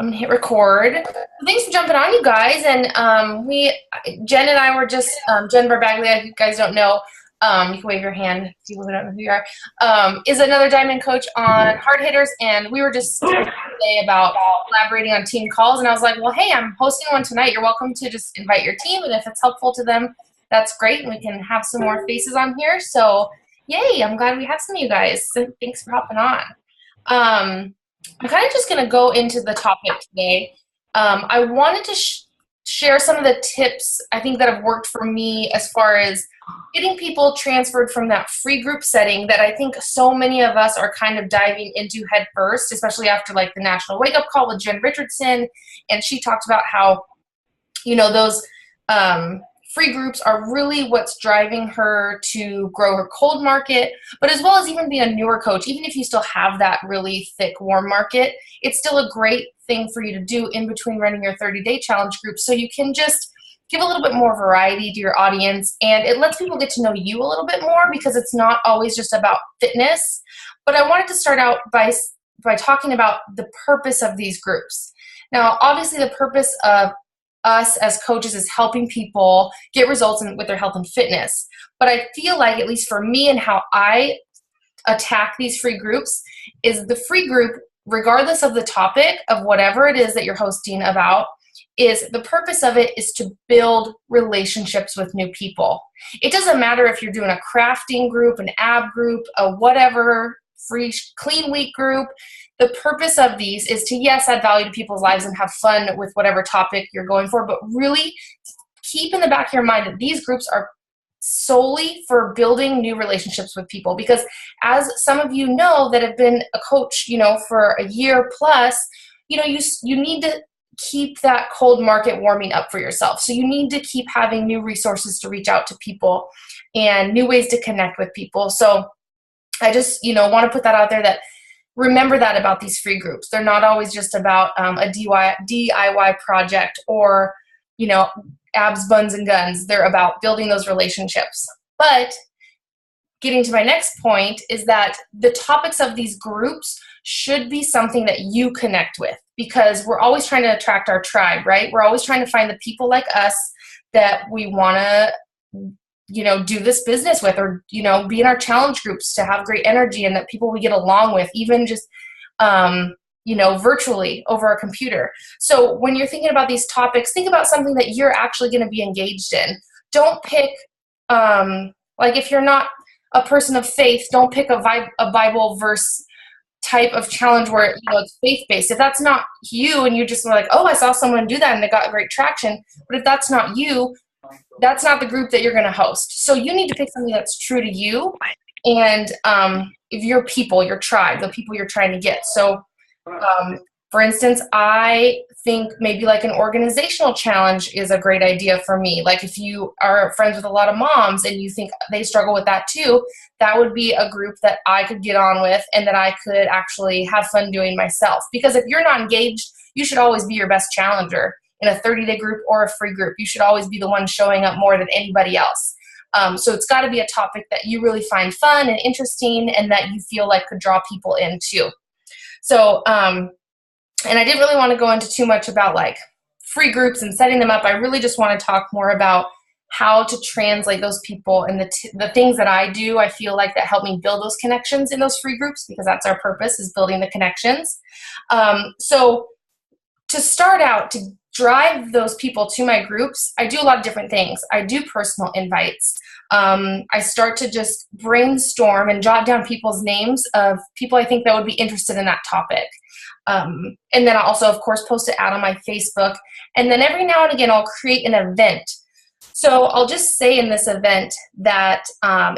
I'm gonna hit record. Thanks for jumping on, you guys. And Jen and I were just Jen Barbaglia. If you guys don't know, you can wave your hand. People who don't know who you are, is another Diamond coach on Hard Hitters, and we were just today about collaborating on team calls. And I was like, well, hey, I'm hosting one tonight. You're welcome to just invite your team, and if it's helpful to them, that's great, and we can have some more faces on here. So, yay! I'm glad we have some of you guys. So thanks for hopping on. I'm kind of just going to go into the topic today. I wanted to share some of the tips I think that have worked for me as far as getting people transferred from that free group setting that I think so many of us are kind of diving into head first, especially after like the National Wake Up Call with Jen Richardson. And she talked about how, you know, those free groups are really what's driving her to grow her cold market, but as well as even being a newer coach, even if you still have that really thick warm market, it's still a great thing for you to do in between running your 30-day challenge group, so you can just give a little bit more variety to your audience, and it lets people get to know you a little bit more because it's not always just about fitness. But I wanted to start out by talking about the purpose of these groups. Now, obviously the purpose of us as coaches is helping people get results with their health and fitness. But I feel like, at least for me and how I attack these free groups, is the free group, regardless of the topic of whatever it is that you're hosting about, is the purpose of it is to build relationships with new people. It doesn't matter if you're doing a crafting group, an ab group, a whatever free clean week group. The purpose of these is to, yes, add value to people's lives and have fun with whatever topic you're going for, but really keep in the back of your mind that these groups are solely for building new relationships with people. Because as some of you know that have been a coach, you know, for a year plus, you know, you need to keep that cold market warming up for yourself. So you need to keep having new resources to reach out to people and new ways to connect with people. So I just, you know, want to put that out there, that remember that about these free groups. They're not always just about a DIY project or, you know, abs, buns, and guns. They're about building those relationships. But getting to my next point is that the topics of these groups should be something that you connect with, because we're always trying to attract our tribe, right? We're always trying to find the people like us that we want to, you know, do this business with, or, you know, be in our challenge groups to have great energy and that people we get along with, even just, you know, virtually over a computer. So when you're thinking about these topics, think about something that you're actually going to be engaged in. Don't pick, like if you're not a person of faith, don't pick a Bible verse type of challenge where, you know, it's faith-based. If that's not you and you just were like, oh, I saw someone do that and they got great traction, but if that's not you, that's not the group that you're going to host. So you need to pick something that's true to you and if your people, your tribe, the people you're trying to get. So for instance, I think maybe like an organizational challenge is a great idea for me. Like if you are friends with a lot of moms and you think they struggle with that too, that would be a group that I could get on with and that I could actually have fun doing myself. Because if you're not engaged, you should always be your best challenger in a 30-day group or a free group. You should always be the one showing up more than anybody else. So it's got to be a topic that you really find fun and interesting and that you feel like could draw people in too. So, and I didn't really want to go into too much about like free groups and setting them up. I really just want to talk more about how to translate those people and the things that I do. I feel like that help me build those connections in those free groups, because that's our purpose, is building the connections. So to start out, to drive those people to my groups, I do a lot of different things. I do personal invites. I start to just brainstorm and jot down people's names of people I think that would be interested in that topic. And then I also, of course, post it out on my Facebook. And then every now and again, I'll create an event. So I'll just say in this event that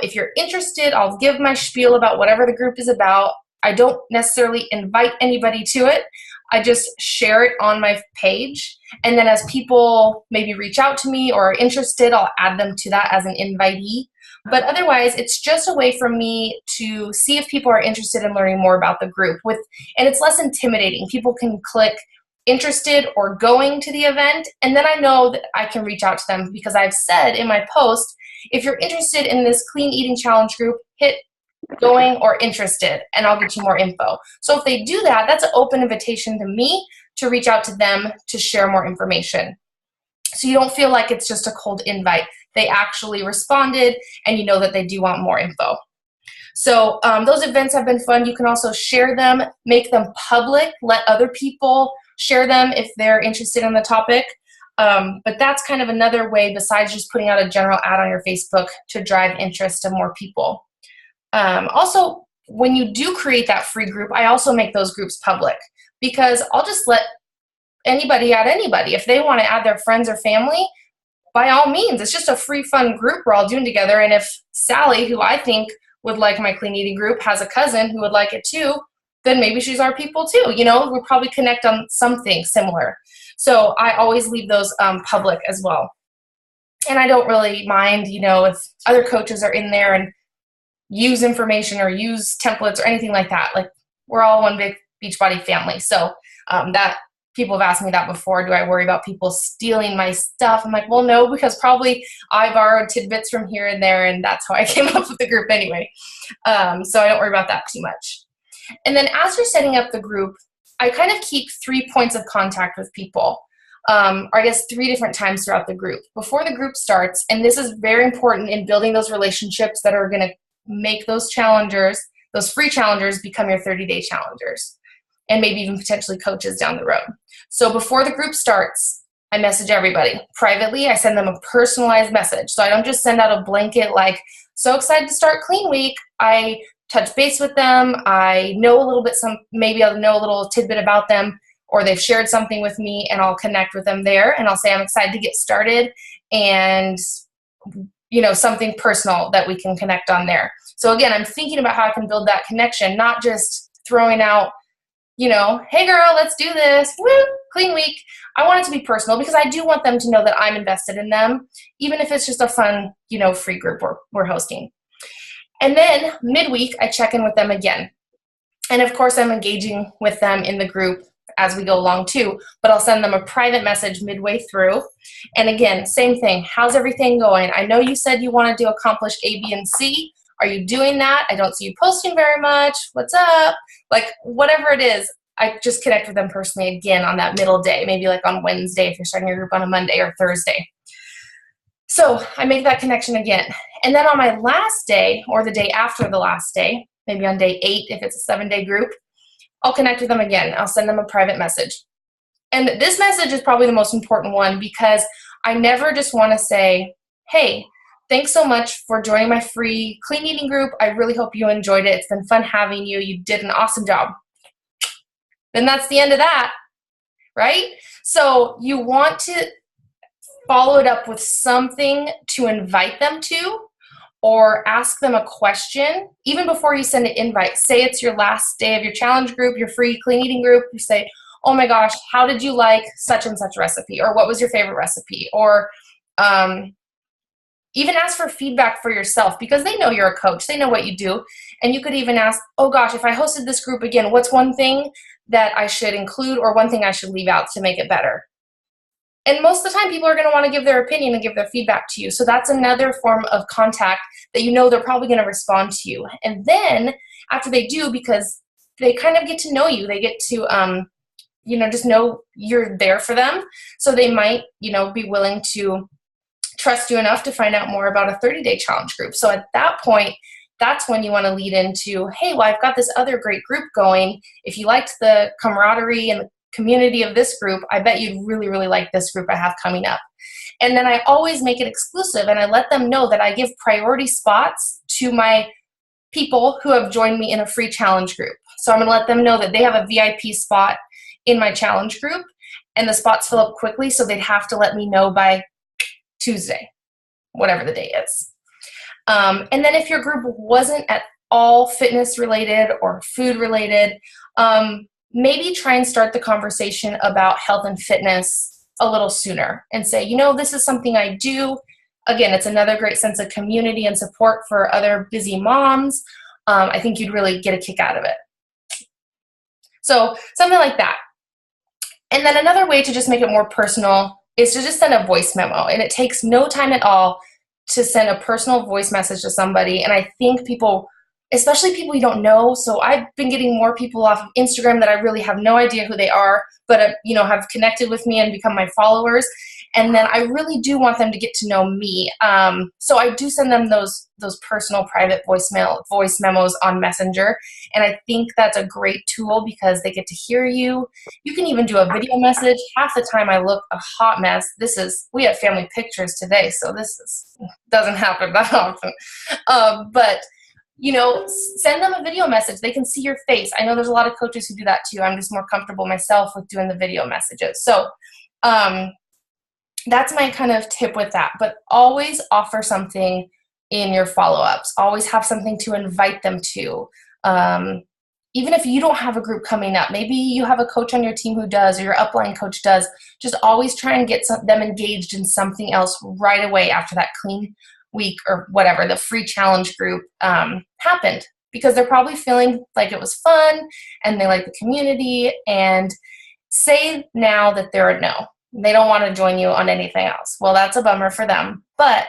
if you're interested, I'll give my spiel about whatever the group is about. I don't necessarily invite anybody to it. I just share it on my page. And then as people maybe reach out to me or are interested, I'll add them to that as an invitee. But otherwise, it's just a way for me to see if people are interested in learning more about the group. And it's less intimidating. People can click interested or going to the event, and then I know that I can reach out to them, because I've said in my post, if you're interested in this clean eating challenge group, hit going or interested, and I'll get you more info. So if they do that, that's an open invitation to me to reach out to them to share more information. So you don't feel like it's just a cold invite. They actually responded, and you know that they do want more info. So those events have been fun. You can also share them, make them public, let other people share them if they're interested in the topic. But that's kind of another way besides just putting out a general ad on your Facebook to drive interest to more people. Also, when you do create that free group, I also make those groups public, because I'll just let anybody add anybody. If they want to add their friends or family, by all means, it's just a free, fun group we're all doing together. And if Sally, who I think would like my clean eating group, has a cousin who would like it too, then maybe she's our people too. You know, we'll probably connect on something similar. So I always leave those public as well. And I don't really mind, you know, if other coaches are in there and use information or use templates or anything like that. Like, we're all one big Beachbody family. So that people have asked me that before. Do I worry about people stealing my stuff? I'm like, well, no, because probably I borrowed tidbits from here and there, and that's how I came up with the group anyway. So I don't worry about that too much. And then as you're setting up the group, I kind of keep 3 points of contact with people, or I guess 3 different times throughout the group. Before the group starts, and this is very important in building those relationships that are going to make those challengers, those free challengers, become your 30-day challengers, and maybe even potentially coaches down the road. So before the group starts, I message everybody. Privately, I send them a personalized message. So I don't just send out a blanket like, so excited to start Clean Week. I touch base with them. I know a little bit, maybe I'll know a little tidbit about them, or they've shared something with me, and I'll connect with them there, and I'll say I'm excited to get started, and you know, something personal that we can connect on there. So again, I'm thinking about how I can build that connection, not just throwing out, you know, hey girl, let's do this, woo, Clean Week. I want it to be personal, because I do want them to know that I'm invested in them, even if it's just a fun, you know, free group we're hosting. And then midweek, I check in with them again. And of course, I'm engaging with them in the group as we go along too, but I'll send them a private message midway through. And again, same thing. How's everything going? I know you said you wanted to accomplish A, B, and C. Are you doing that? I don't see you posting very much. What's up? Like, whatever it is, I just connect with them personally again on that middle day, maybe like on Wednesday if you're starting your group on a Monday, or Thursday. So I make that connection again. And then on my last day, or the day after the last day, maybe on day 8 if it's a 7-day group, I'll connect with them again. I'll send them a private message. And this message is probably the most important one, because I never just want to say, hey, thanks so much for joining my free clean eating group. I really hope you enjoyed it. It's been fun having you. You did an awesome job. Then that's the end of that, right? So you want to follow it up with something to invite them to, or ask them a question even before you send an invite. Say it's your last day of your challenge group, your free clean eating group. You say, oh my gosh, how did you like such and such recipe? Or what was your favorite recipe? Or even ask for feedback for yourself, because they know you're a coach. They know what you do. And you could even ask, oh gosh, if I hosted this group again, what's one thing that I should include, or one thing I should leave out to make it better? And most of the time, people are going to want to give their opinion and give their feedback to you. So that's another form of contact that you know they're probably going to respond to you. And then after they do, because they kind of get to know you, they get to, you know, just know you're there for them. So they might, you know, be willing to trust you enough to find out more about a 30-day challenge group. So at that point, that's when you want to lead into, hey, well, I've got this other great group going. If you liked the camaraderie and the community of this group, I bet you'd really, really like this group I have coming up. And then I always make it exclusive, and I let them know that I give priority spots to my people who have joined me in a free challenge group. So I'm going to let them know that they have a VIP spot in my challenge group, and the spots fill up quickly, so they'd have to let me know by Tuesday, whatever the day is. And then if your group wasn't at all fitness related or food related, maybe try and start the conversation about health and fitness a little sooner, and say, you know, this is something I do. Again, it's another great sense of community and support for other busy moms. I think you'd really get a kick out of it. So something like that. And then another way to just make it more personal is to just send a voice memo. And it takes no time at all to send a personal voice message to somebody. And I think people, especially people you don't know. So I've been getting more people off of Instagram that I really have no idea who they are, but have connected with me and become my followers. And then I really do want them to get to know me. So I do send them those personal private voice memos on Messenger. And I think that's a great tool because they get to hear you. You can even do a video message. Half the time I look a hot mess. We have family pictures today, so doesn't happen that often. But send them a video message. They can see your face. I know there's a lot of coaches who do that too. I'm just more comfortable myself with doing the video messages. So that's my kind of tip with that. But always offer something in your follow-ups. Always have something to invite them to. Even if you don't have a group coming up, maybe you have a coach on your team who does, or your upline coach does, just always try and get them engaged in something else right away after that clean week or whatever, the free challenge group happened, because they're probably feeling like it was fun and they like the community. And say now that they're a no. They don't want to join you on anything else. Well, that's a bummer for them. But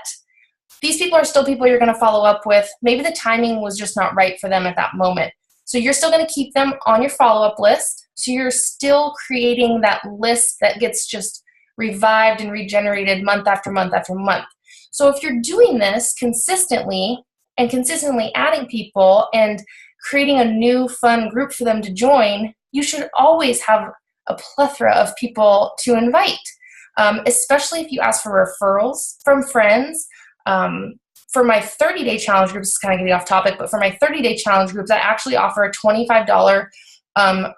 these people are still people you're going to follow up with. Maybe the timing was just not right for them at that moment. So you're still going to keep them on your follow-up list. So you're still creating that list that gets just revived and regenerated month after month after month. So if you're doing this consistently and consistently adding people and creating a new fun group for them to join, you should always have a plethora of people to invite, especially if you ask for referrals from friends. For my 30-day challenge groups, it's kind of getting off topic, but for my 30-day challenge groups, I actually offer a $25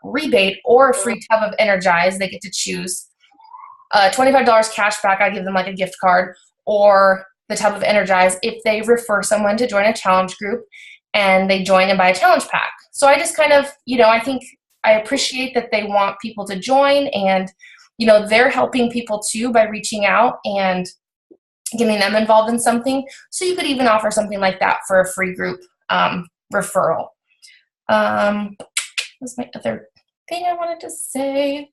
rebate or a free tub of Energize. They get to choose. $25 cash back, I give them like a gift card, or the tub of Energize if they refer someone to join a challenge group and they join and buy a challenge pack. So I just kind of, I think I appreciate that they want people to join, and, they're helping people too by reaching out and getting them involved in something. So you could even offer something like that for a free group referral. What's my other thing I wanted to say?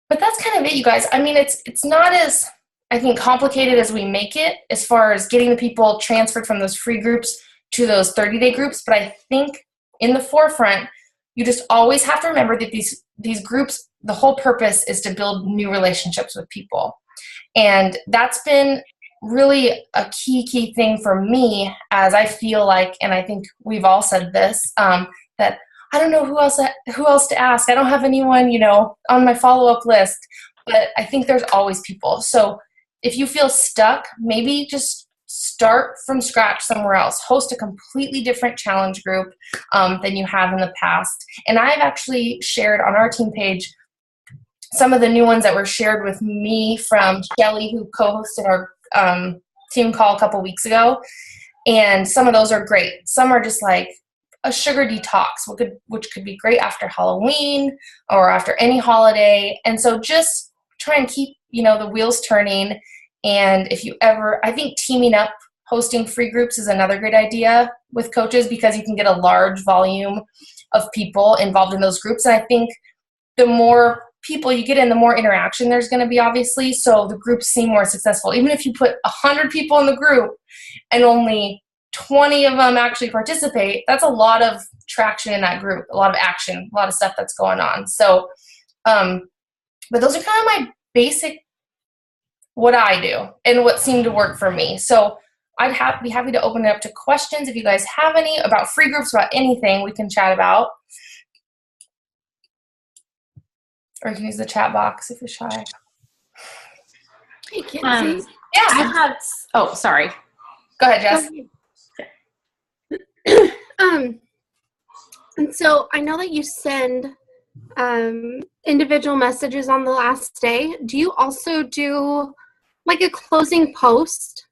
But that's kind of it, you guys. I mean, it's not as, I think, complicated as we make it as far as getting the people transferred from those free groups to those 30-day groups. But I think in the forefront, you just always have to remember that these groups, the whole purpose is to build new relationships with people. And that's been really a key thing for me, as I feel like, and I think we've all said this, that I don't know who else to ask. I don't have anyone, on my follow-up list, but I think there's always people. So if you feel stuck, maybe just start from scratch somewhere else. Host a completely different challenge group than you have in the past. And I've actually shared on our team page some of the new ones that were shared with me from Shelly, who co-hosted our team call a couple weeks ago. And some of those are great. Some are just like a sugar detox, which could be great after Halloween or after any holiday. And so just try and keep, the wheels turning. And if you ever, I think teaming up, hosting free groups is another great idea with coaches, because you can get a large volume of people involved in those groups. And I think the more people you get in, the more interaction there's going to be, obviously. So the groups seem more successful. Even if you put 100 people in the group and only 20 of them actually participate, that's a lot of traction in that group, a lot of action, a lot of stuff that's going on. So, but those are kind of my basic, what I do and what seemed to work for me. So I'd be happy to open it up to questions. If you guys have any about free groups, about anything we can chat about. Or you can use the chat box if you're shy. Hey, Kinsey. Yeah. I have, oh, sorry. Go ahead, Jess. And so I know that you send individual messages on the last day. Do you also do like a closing post?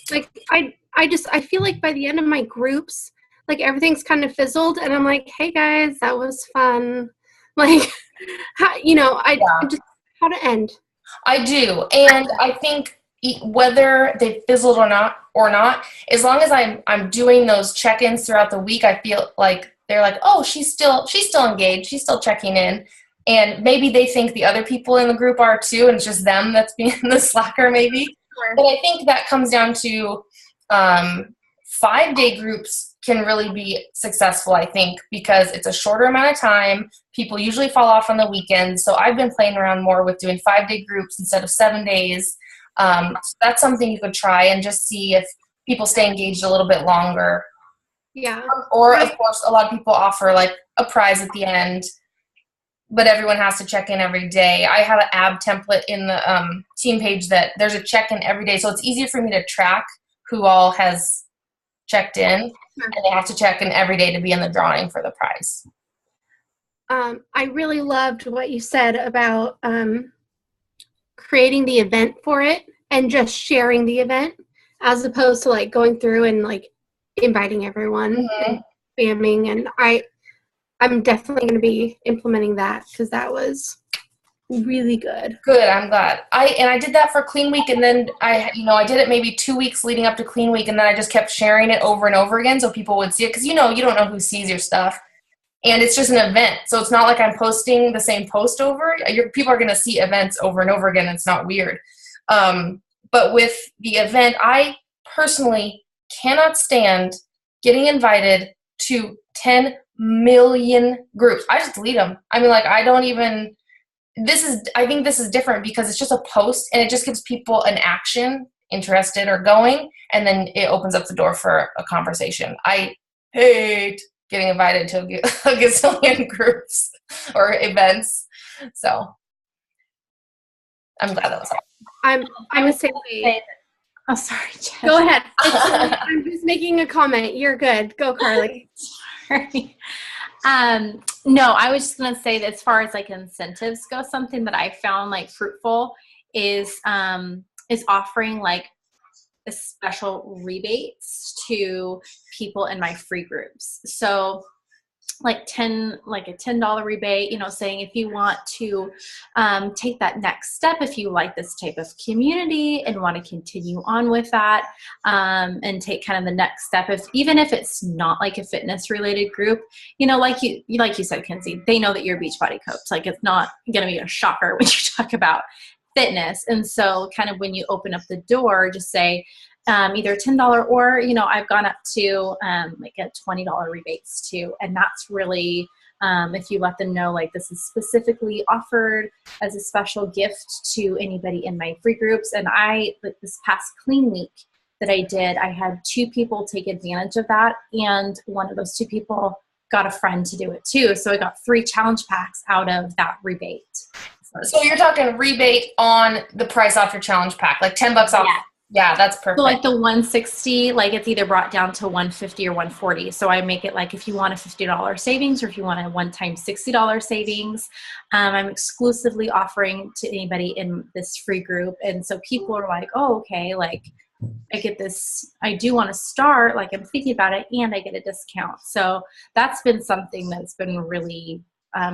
Like I feel like by the end of my groups, like everything's kind of fizzled and I'm like, hey guys, that was fun. Like, how, just how to end. I do. And I think whether they fizzled or not, as long as I'm doing those check-ins throughout the week, I feel like they're like, oh, she's still engaged. She's still checking in. And maybe they think the other people in the group are too, and it's just them that's being the slacker maybe. Sure. But I think that comes down to 5-day groups can really be successful, I think, because it's a shorter amount of time. People usually fall off on the weekends. So I've been playing around more with doing 5-day groups instead of 7 days. So that's something you could try and just see if people stay engaged a little bit longer. Yeah. Or, of course, a lot of people offer like a prize at the end, but everyone has to check in every day. I have an AB template in the team page that there's a check-in every day. So it's easier for me to track who all has checked in, and they have to check in every day to be in the drawing for the prize. I really loved what you said about creating the event for it and just sharing the event as opposed to like going through and like inviting everyone and spamming. And I'm definitely going to be implementing that because that was really good. Good, I'm glad. I did that for Clean Week, and then I did it maybe 2 weeks leading up to Clean Week, and then I just kept sharing it over and over again so people would see it, because you don't know who sees your stuff, and it's just an event, so it's not like I'm posting the same post over. People are going to see events over and over again. It's not weird. But with the event, I personally cannot stand getting invited to 10 million groups. I just delete them. I mean, like, I don't even. I think this is different because it's just a post and it just gives people an action, interested or going, and then it opens up the door for a conversation. I hate getting invited to a gazillion groups or events. So I'm glad that was I'm a say. Oh, sorry, Jen. Go ahead. I'm just making a comment. You're good. Go, Carly. Sorry. No, I was just going to say that as far as like incentives go, something that I found like fruitful is offering like a special rebates to people in my free groups. So like a $10 rebate, saying if you want to take that next step, if you like this type of community and want to continue on with that, and take kind of the next step, even if it's not like a fitness related group, like you said, Kenzie, they know that you're a Beachbody coach. Like, it's not going to be a shocker when you talk about fitness. And so kind of when you open up the door, just say, either $10 or, I've gone up to like a $20 rebates too. And that's really, if you let them know, like, this is specifically offered as a special gift to anybody in my free groups. And like this past Clean Week that I did, I had 2 people take advantage of that. And one of those 2 people got a friend to do it too. So I got 3 challenge packs out of that rebate. So you're talking rebate on the price off your challenge pack, like $10 off. Yeah. Yeah, that's perfect. So like the 160, like it's either brought down to 150 or 140. So I make it like if you want a $50 savings or if you want a one-time $60 savings, I'm exclusively offering to anybody in this free group. And so people are like, oh, okay, like I get this, I do want to start, like I'm thinking about it and I get a discount. So that's been something that's been really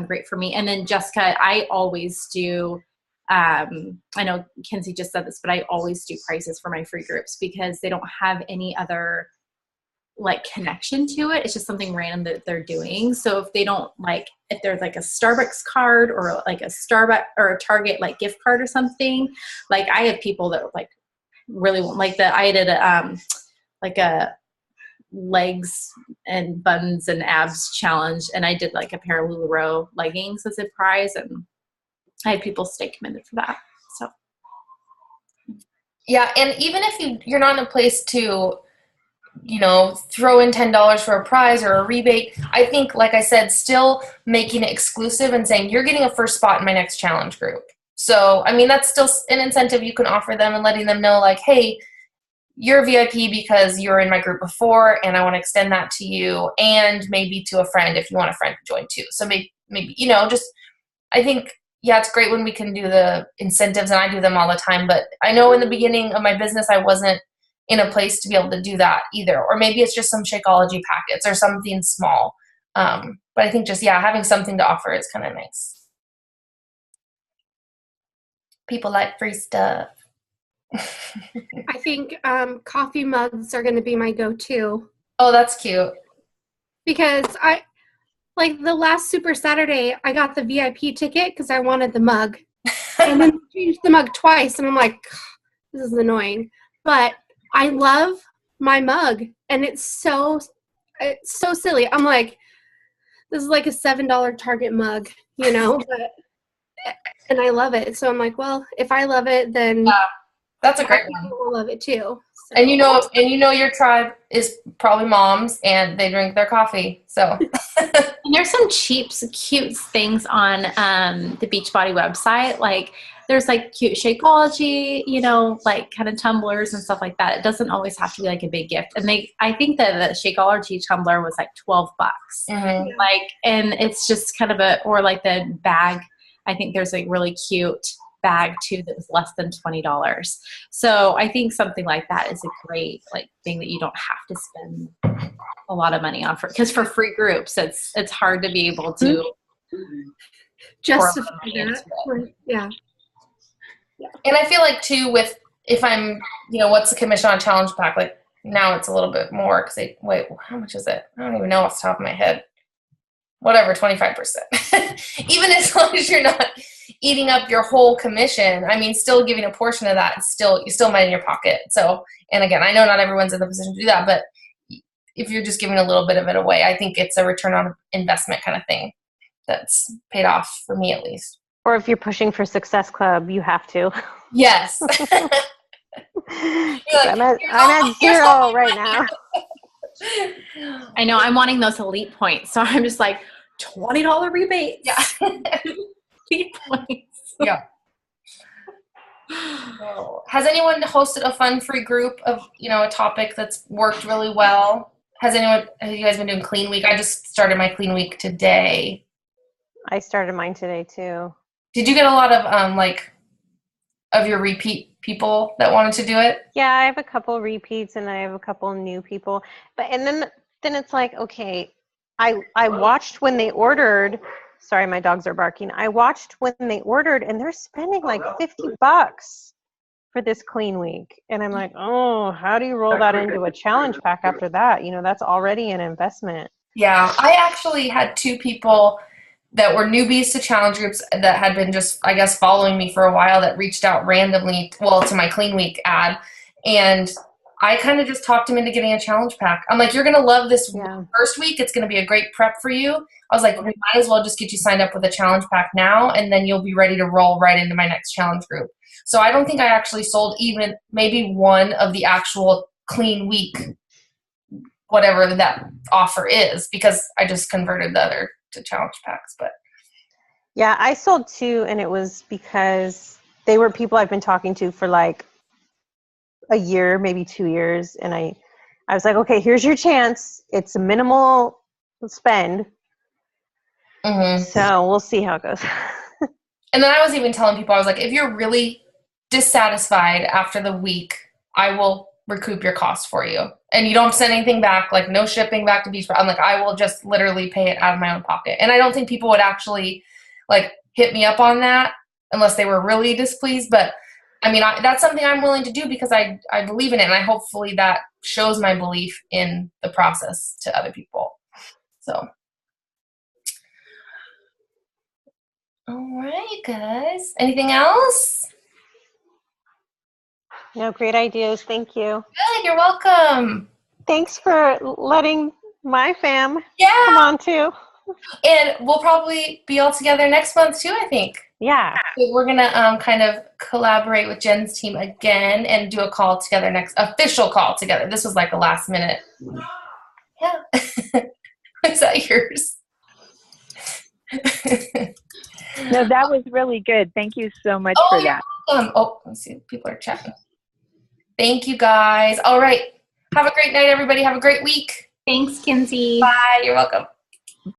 great for me. And then Jessica, I always do, I know Kenzie just said this, but I always do prices for my free groups because they don't have any other like connection to it. It's just something random that they're doing. So if they don't if there's like a Starbucks card or like a Starbucks or a Target like gift card or something, like I have people that like really want, like that. I did like a legs and buns and abs challenge, and I did like a pair of LuLaRoe leggings as a prize, and I had people stay committed for that. So yeah, and even if you're not in a place to throw in $10 for a prize or a rebate, I think, like I said, still making it exclusive and saying you're getting a first spot in my next challenge group. So I mean, that's still an incentive you can offer them, and letting them know like, hey, you're VIP because you were in my group before, and I want to extend that to you, and maybe to a friend if you want a friend to join too. So maybe just, I think, yeah, it's great when we can do the incentives, and I do them all the time. But I know in the beginning of my business, I wasn't in a place to be able to do that either. Or maybe it's just some Shakeology packets or something small. But I think just, having something to offer is kind of nice. People like free stuff. I think coffee mugs are going to be my go-to. Oh, that's cute. Because like the last Super Saturday, I got the VIP ticket because I wanted the mug. And then I changed the mug twice, and I'm like, this is annoying. But I love my mug, and it's so silly. I'm like, this is like a $7 Target mug, you know, and I love it. So I'm like, well, if I love it, then That's a great one. will love it too. So. And you know your tribe is probably moms, and they drink their coffee. So and there's some cheap, cute things on the Beachbody website. Like there's like cute Shakeology, you know, like kind of tumblers and stuff like that. It doesn't always have to be like a big gift. And I think that the Shakeology tumbler was like $12. Mm-hmm. Like, and it's just kind of or like the bag. I think there's a really cute bag too that was less than $20. So I think something like that is a great like thing that you don't have to spend a lot of money on because for free groups it's hard to be able to justify that. Yeah. And I feel like too with if I'm what's the commission on challenge pack, like now it's a little bit more because wait, how much is it? I don't even know off the top of my head. Whatever, 25%. Even as long as you're not eating up your whole commission, I mean, still giving a portion of that, you still money in your pocket. So, and again, I know not everyone's in the position to do that, but if you're just giving a little bit of it away, I think it's a return on investment kind of thing that's paid off for me at least. Or if you're pushing for Success Club, you have to. Yes. I'm at 0 right now. I know I'm wanting those elite points, so I'm just like $20 rebate. Yeah. Elite points. Yeah. So, has anyone hosted a fun free group of a topic that's worked really well? Have you guys been doing Clean Week? I just started my Clean Week today. I started mine today too. Did you get a lot of of your repeat people that wanted to do it? Yeah, I have a couple repeats and I have a couple new people. And then it's like, okay, I watched when they ordered. Sorry, my dogs are barking. I watched when they ordered and they're spending like $50 for this Clean Week. And I'm like, oh, how do you roll that into a challenge pack after that? That's already an investment. Yeah, I actually had 2 people that were newbies to challenge groups that had been just, I guess, following me for a while that reached out randomly, to my Clean Week ad. And I kind of just talked them into getting a challenge pack. I'm like, you're going to love this first week. It's going to be a great prep for you. I was like, we might as well just get you signed up with a challenge pack now, and then you'll be ready to roll right into my next challenge group. So I don't think I actually sold even maybe one of the actual Clean Week, whatever that offer is, because I just converted the other to challenge packs. But yeah, I sold 2, and it was because they were people I've been talking to for like a year, maybe 2 years, and I was like, okay, here's your chance. It's a minimal spend. Mm-hmm. So we'll see how it goes. And then I was even telling people, I was like, if you're really dissatisfied after the week, I will recoup your cost for you. And you don't send anything back, like no shipping back to Beachbody. I'm like, I will just literally pay it out of my own pocket. And I don't think people would actually like hit me up on that unless they were really displeased. But I mean, that's something I'm willing to do because I believe in it. And I hopefully that shows my belief in the process to other people. So. All right, guys. Anything else? No, great ideas. Thank you. Good. You're welcome. Thanks for letting my fam come on too. And we'll probably be all together next month too, I think. Yeah. So we're gonna kind of collaborate with Jen's team again and do a call together official call together. This was like a last minute. Yeah. Is that yours? No, that was really good. Thank you so much for that. Let's see. People are chatting. Thank you, guys. All right. Have a great night, everybody. Have a great week. Thanks, Kinsey. Bye. You're welcome.